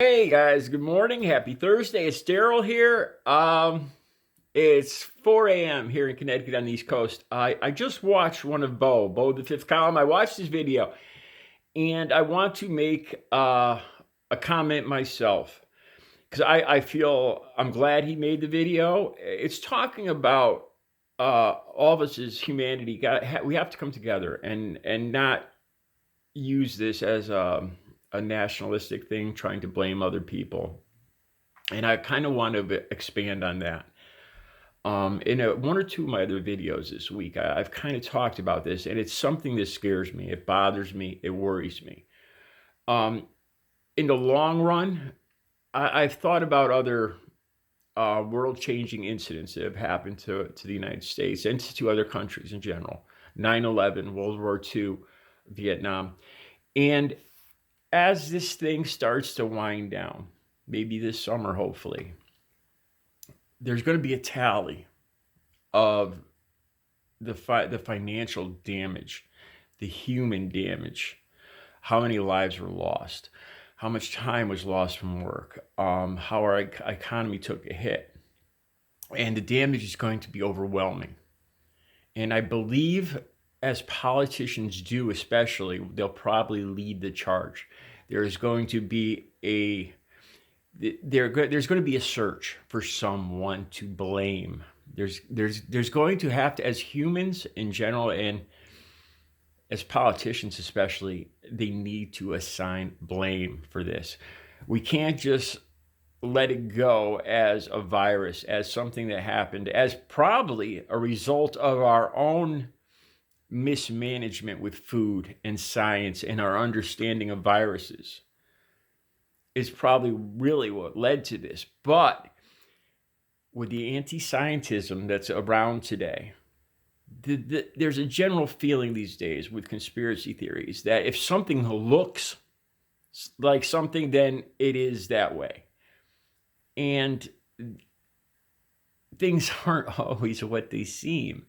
Hey guys, good morning. Happy Thursday. It's Daryl here. It's 4 a.m. here in Connecticut on the East Coast. I just watched one of Bo the Fifth Column. I watched his video and I want to make a comment myself because I feel I'm glad he made the video. It's talking about all of us as humanity. We have to come together and not use this as a nationalistic thing, trying to blame other people. And I kind of want to expand on that. In one or two of my other videos this week, I've kind of talked about this, and it's something that scares me. It bothers me. It worries me. Um, in the long run, I've thought about other world-changing incidents that have happened to the United States and to other countries in general. 9/11, World War II, Vietnam. And as this thing starts to wind down, maybe this summer, hopefully, there's going to be a tally of the financial damage, the human damage, how many lives were lost, how much time was lost from work, how our economy took a hit, and the damage is going to be overwhelming. And I believe, as politicians do, especially, they'll probably lead the charge. There is going to be there's going to be a search for someone to blame. There's going to have to, as humans in general and as politicians especially, they need to assign blame for this. We can't just let it go as a virus, as something that happened, as probably a result of our own mismanagement with food and science and our understanding of viruses is probably really what led to this. But with the anti-scientism that's around today, there's a general feeling these days with conspiracy theories that if something looks like something, then it is that way. And things aren't always what they seem.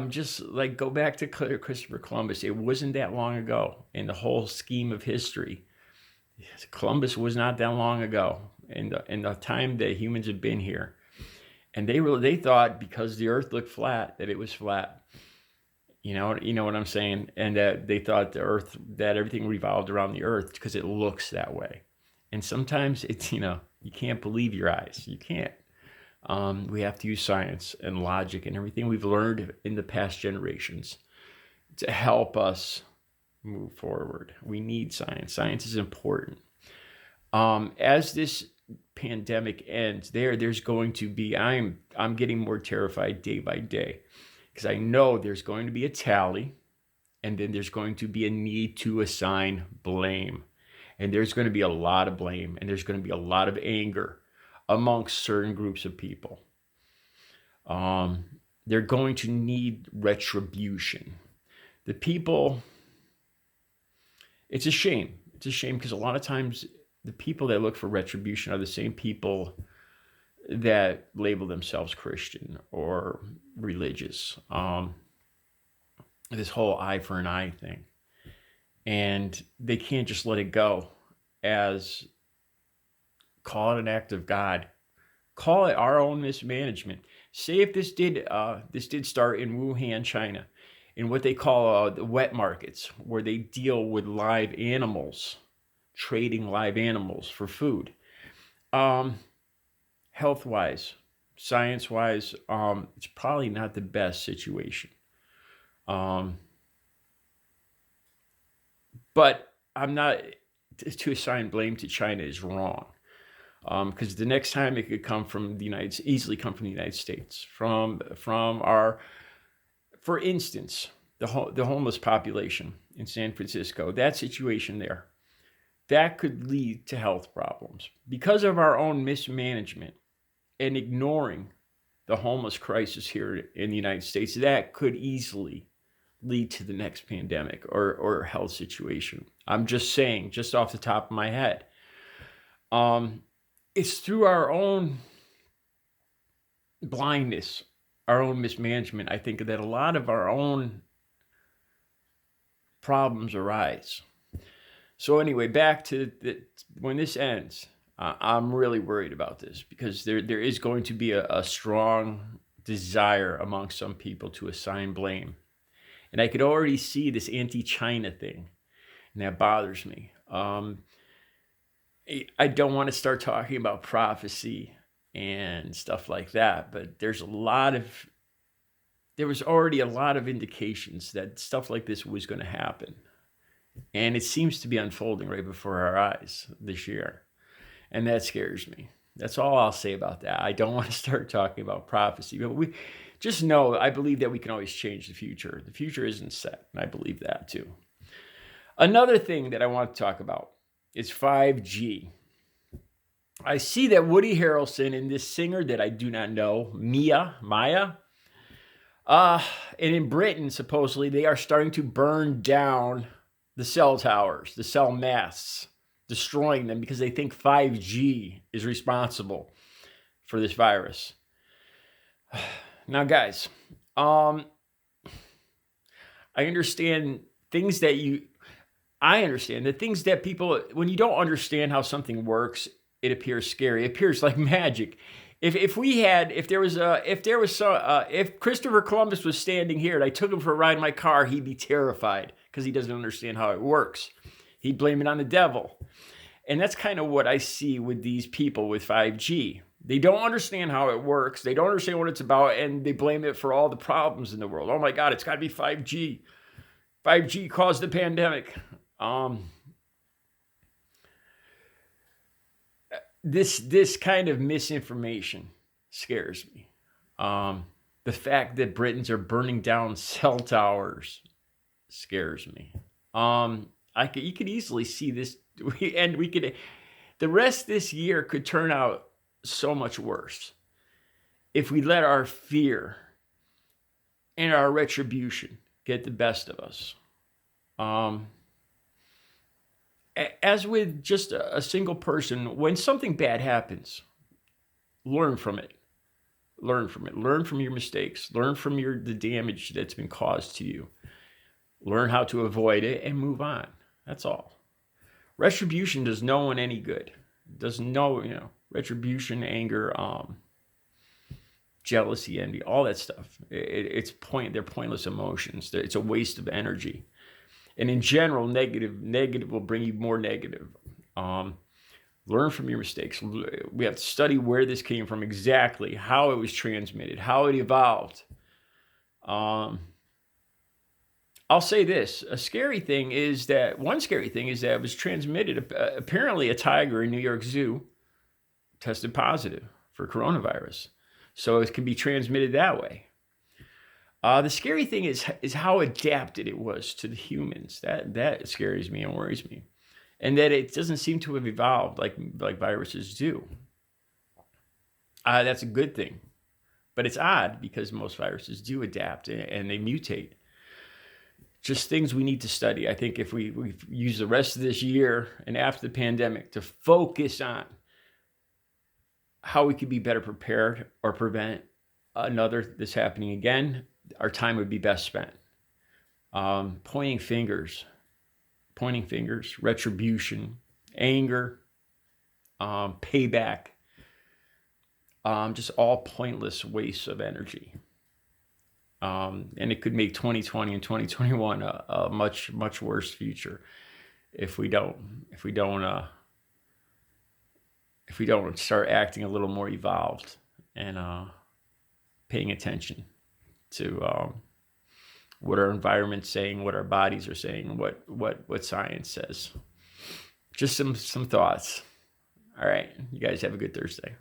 Just like go back to Christopher Columbus. It wasn't that long ago in the whole scheme of history. Columbus was not that long ago in the time that humans have been here. And they thought because the earth looked flat that it was flat. You know what I'm saying? And that they thought that everything revolved around the earth because it looks that way. And sometimes it's, you can't believe your eyes. You can't. We have to use science and logic and everything we've learned in the past generations to help us move forward. We need science. Science is important. As this pandemic ends, there's going to be, I'm getting more terrified day by day because I know there's going to be a tally, and then there's going to be a need to assign blame, and there's going to be a lot of blame, and there's going to be a lot of anger amongst certain groups of people. They're going to need retribution. The people, it's a shame. It's a shame because a lot of times the people that look for retribution are the same people that label themselves Christian or religious. This whole eye for an eye thing. And they can't just let it go as call it an act of God. Call it our own mismanagement. Say if this did start in Wuhan, China, in what they call the wet markets, where they deal with live animals, trading live animals for food. Health-wise, science-wise, it's probably not the best situation. But I'm not to assign blame to China is wrong. Because the next time it could come from easily come from the United States, from our, for instance, the homeless population in San Francisco, that situation there, that could lead to health problems because of our own mismanagement and ignoring the homeless crisis here in the United States. That could easily lead to the next pandemic or health situation. I'm just saying, just off the top of my head. It's through our own blindness, our own mismanagement, I think, that a lot of our own problems arise. So anyway, back to when this ends, I'm really worried about this because there is going to be a strong desire among some people to assign blame. And I could already see this anti-China thing, and that bothers me. I don't want to start talking about prophecy and stuff like that, but there was already a lot of indications that stuff like this was going to happen. And it seems to be unfolding right before our eyes this year. And that scares me. That's all I'll say about that. I don't want to start talking about prophecy, but we just know, I believe that we can always change the future. The future isn't set, and I believe that too. Another thing that I want to talk about is 5G. I see that Woody Harrelson and this singer that I do not know, Maya, and in Britain, supposedly, they are starting to burn down the cell towers, the cell masts, destroying them because they think 5G is responsible for this virus. Now, guys, I understand things that people, when you don't understand how something works, it appears scary. It appears like magic. If Christopher Columbus was standing here and I took him for a ride in my car, he'd be terrified because he doesn't understand how it works. He'd blame it on the devil. And that's kind of what I see with these people with 5G. They don't understand how it works. They don't understand what it's about, and they blame it for all the problems in the world. Oh my God, it's got to be 5G. 5G caused the pandemic. This kind of misinformation scares me. The fact that Britons are burning down cell towers scares me. You could easily see this, the rest of this year could turn out so much worse if we let our fear and our retribution get the best of us. As with just a single person, when something bad happens, learn from it. Learn from it. Learn from your mistakes. Learn from the damage that's been caused to you. Learn how to avoid it and move on. That's all. Retribution does no one any good. Retribution, anger, jealousy, envy, all that stuff. They're pointless emotions. It's a waste of energy. And in general, negative will bring you more negative. Learn from your mistakes. We have to study where this came from exactly, how it was transmitted, how it evolved. I'll say this. One scary thing is that it was transmitted. Apparently, a tiger in New York Zoo tested positive for coronavirus. So it can be transmitted that way. The scary thing is how adapted it was to the humans. That scares me and worries me. And that it doesn't seem to have evolved like viruses do. That's a good thing. But it's odd because most viruses do adapt and they mutate. Just things we need to study. I think if we use the rest of this year and after the pandemic to focus on how we could be better prepared or prevent this happening again, our time would be best spent. Pointing fingers, retribution, anger, payback, just all pointless wastes of energy. And it could make 2020 and 2021 a much, much worse future if we don't start acting a little more evolved and paying attention to what our environment's saying, what our bodies are saying, what science says. Just some thoughts. All right, you guys have a good Thursday.